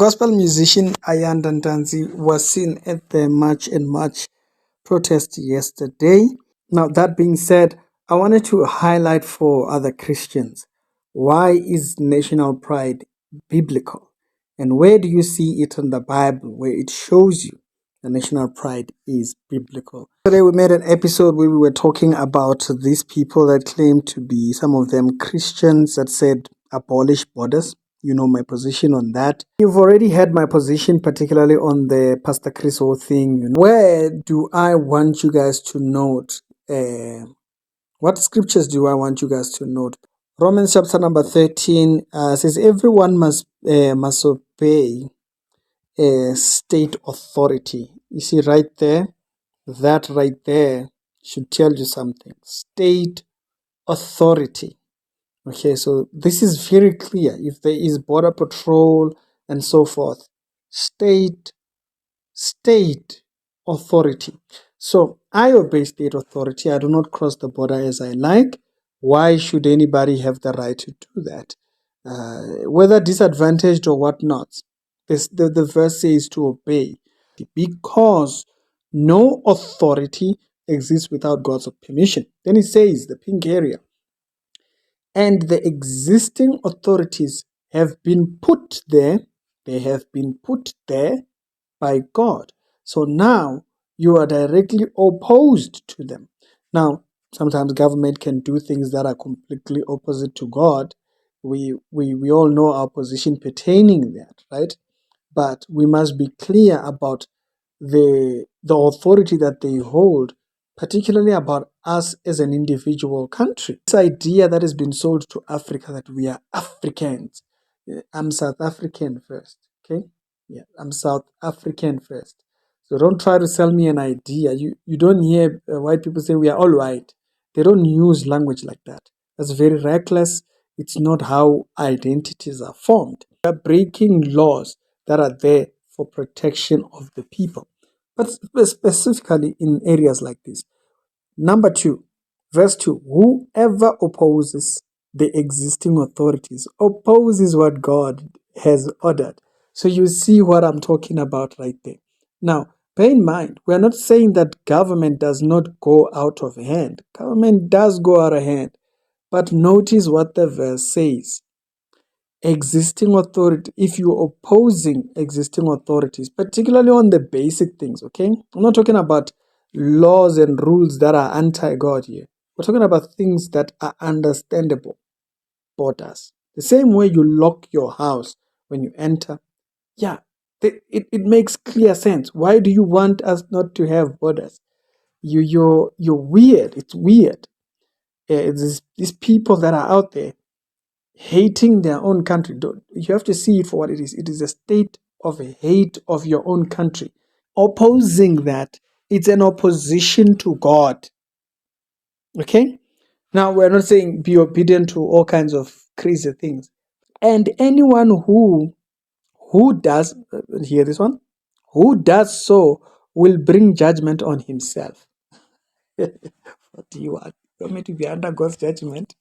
Gospel musician Ayanda Ntanzi was seen at the March and March protest yesterday. Now, that being said, I wanted to highlight for other Christians, why is national pride biblical? And where do you see it in the Bible where it shows you the national pride is biblical? Today we made an episode where we were talking about these people that claim to be, some of them Christians, that said abolish borders. You know my position on that. You've already heard my position, particularly on the Pastor Chris whole thing. Where do I want you guys to note? What scriptures do I want you guys to note? Romans chapter number 13 says everyone must obey state authority. You see right there, that right there should tell you something. State authority. Okay, so this is very clear. If there is border patrol and so forth, state authority. So I obey state authority. I do not cross the border as I like. Why should anybody have the right to do that? Whether disadvantaged or whatnot, the verse says to obey, because no authority exists without God's permission. Then it says, the pink area, and the existing authorities have been put there. They have been put there by God. So now you are directly opposed to them. Now, sometimes government can do things that are completely opposite to God. We all know our position pertaining that, right? But we must be clear about the authority that they hold, particularly about us as an individual country. This idea that has been sold to Africa that we are Africans. I'm South African first, okay? Yeah, I'm South African first. So don't try to sell me an idea. You don't hear white people say we are all white. They don't use language like that. That's very reckless. It's not how identities are formed. We are breaking laws that are there for protection of the people, but specifically in areas like this. Number 2, verse 2, whoever opposes the existing authorities opposes what God has ordered. So you see what I'm talking about right there. Now, bear in mind, we're not saying that government does not go out of hand. Government does go out of hand. But notice what the verse says. Existing authority, if you're opposing existing authorities, particularly on the basic things, okay? I'm not talking about laws and rules that are anti-God here. We're talking about things that are understandable. Borders. The same way you lock your house when you enter. Yeah, it makes clear sense. Why do you want us not to have borders? You're weird. It's weird. It's these people that are out there hating their own country. You have to see it for what it is. It is a state of hate of your own country. Opposing that, it's an opposition to God. Okay? Now, we're not saying be obedient to all kinds of crazy things. And anyone who does, hear this one, who does so will bring judgment on himself. What do you want? You want me to be under God's judgment?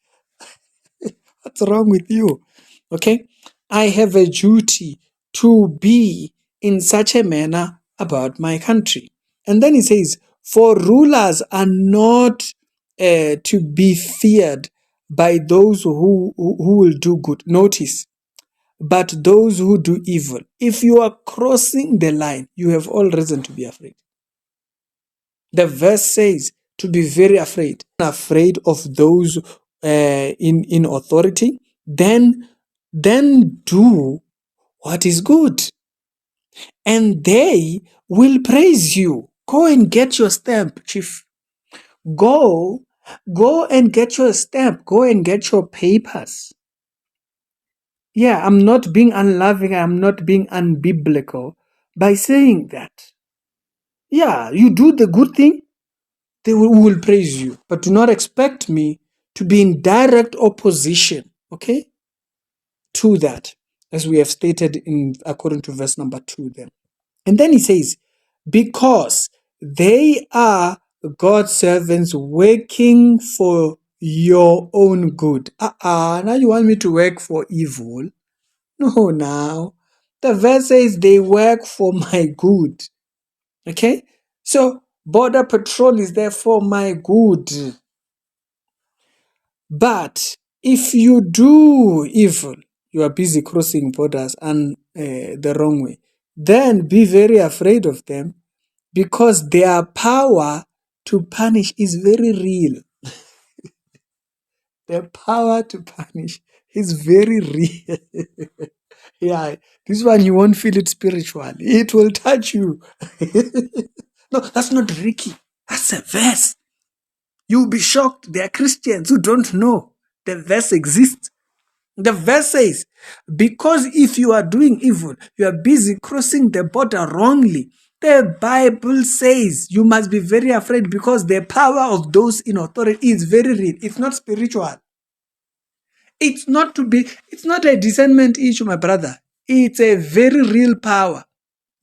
What's wrong with you? Okay? I have a duty to be in such a manner about my country. And then he says, for rulers are not to be feared by those who will do good. Notice, but those who do evil. If you are crossing the line, you have all reason to be afraid. The verse says to be very afraid. Afraid of those in authority, then do what is good, and they will praise you. Go and get your stamp, chief. Go and get your stamp. Go and get your papers. Yeah, I'm not being unloving. I'm not being unbiblical by saying that. Yeah, you do the good thing, they will praise you. But do not expect me to be in direct opposition, okay, to that, as we have stated in according to verse number 2 then. And then he says, because they are God's servants working for your own good. Now you want me to work for evil? No, now. The verse says they work for my good. Okay? So, border patrol is there for my good. But if you do evil, you are busy crossing borders and the wrong way, then be very afraid of them, because their power to punish is very real. Their power to punish is very real. Yeah, this one you won't feel it spiritually. It will touch you. No, that's not Ricky. That's a verse. You'll be shocked. There are Christians who don't know the verse exists. The verse says, because if you are doing evil, you are busy crossing the border wrongly. The Bible says you must be very afraid, because the power of those in authority is very real. It's not spiritual. It's not a discernment issue, my brother. It's a very real power.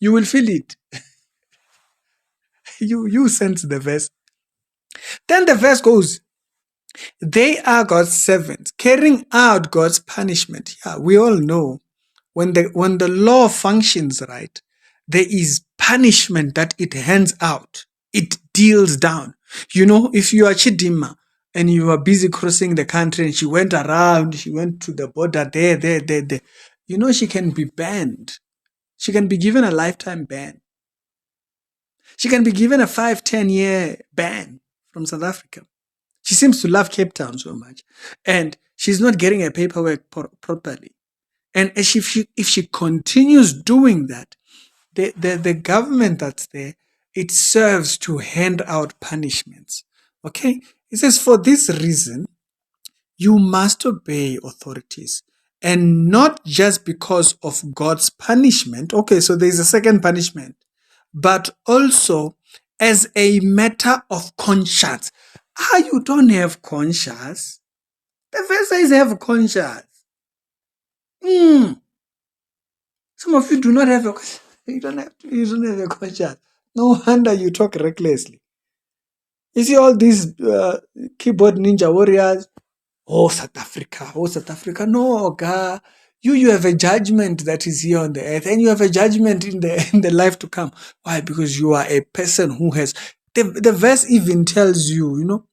You will feel it. You sense the verse. Then the verse goes, they are God's servants, carrying out God's punishment. Yeah, we all know when the law functions right, there is punishment that it hands out. It deals down. You know, if you are Chidima and you are busy crossing the country and she went around, she went to the border there. You know, she can be banned. She can be given a lifetime ban. She can be given a 5-10 year ban from South Africa. She seems to love Cape Town so much, and she's not getting her paperwork properly. And if she continues doing that, the government that's there, it serves to hand out punishments. Okay? It says, for this reason, you must obey authorities. And not just because of God's punishment. Okay, so there's a second punishment. But also as a matter of conscience. You don't have conscience. The verse says have conscience. Some of you do not have you don't have a conscience. No wonder you talk recklessly. You see all these keyboard ninja warriors. Oh, South Africa. No, God. You have a judgment that is here on the earth, and you have a judgment in the life to come. Why? Because you are a person who has the verse even tells you, you know,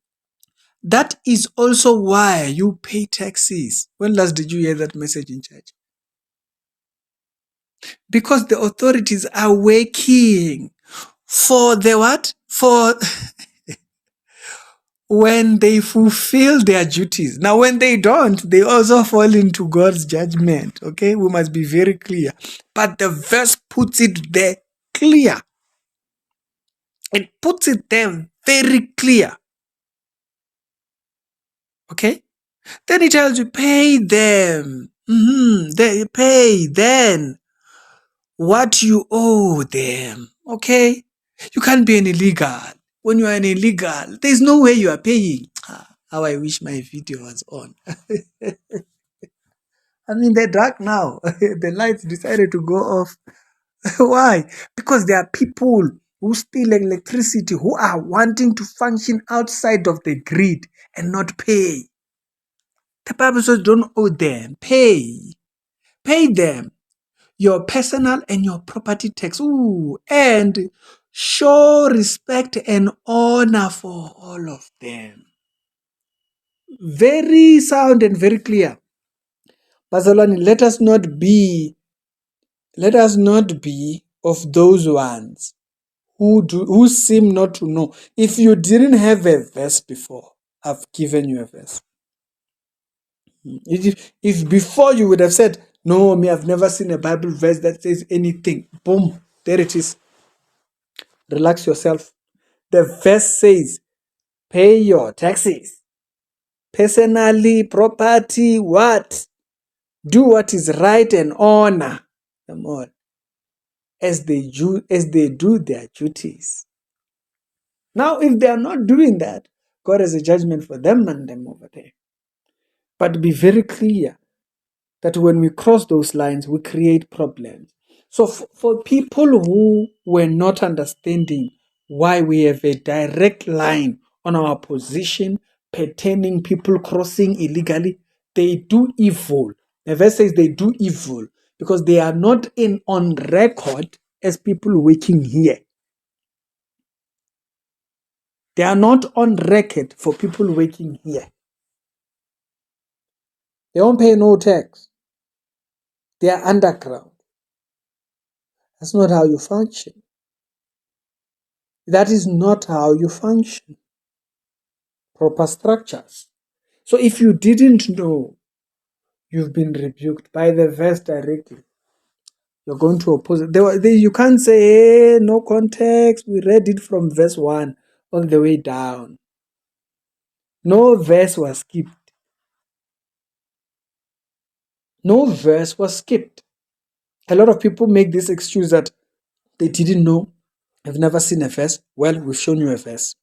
that is also why you pay taxes. When last did you hear that message in church? Because the authorities are working for the what? For when they fulfill their duties. Now, when they don't, they also fall into God's judgment. Okay, we must be very clear. But the verse puts it there clear. It puts it there very clear. Okay? Then it tells you, pay them. They pay then what you owe them. Okay? You can't be an illegal. When you are an illegal, there's no way you are paying. How I wish my video was on. I'm in the dark now. The lights decided to go off. Why? Because there are people who steal electricity, who are wanting to function outside of the grid and not pay. The Bible says don't owe them. Pay. Pay them your personal and your property tax. And show respect and honor for all of them. Very sound and very clear. Bazalwane, let us not be of those ones who seem not to know. If you didn't have a verse before, I've given you a verse. If before you would have said, no, me, I've never seen a Bible verse that says anything. Boom, there it is. Relax yourself. The verse says, pay your taxes. Personally, property, what? Do what is right and honor them all as they do their duties. Now, if they are not doing that, God has a judgment for them and them over there. But be very clear that when we cross those lines, we create problems. So for people who were not understanding why we have a direct line on our position pertaining people crossing illegally, they do evil. The verse says they do evil. because they are not on record as people working here. They are not on record for people working here. They don't pay no tax. They are underground. That's not how you function. That is not how you function. Proper structures. So if you didn't know, you've been rebuked by the verse directly. You're going to oppose it. You can't say, hey, no context. We read it from verse 1 all the way down. No verse was skipped. No verse was skipped. A lot of people make this excuse that they didn't know. I've never seen a verse. Well, we've shown you a verse.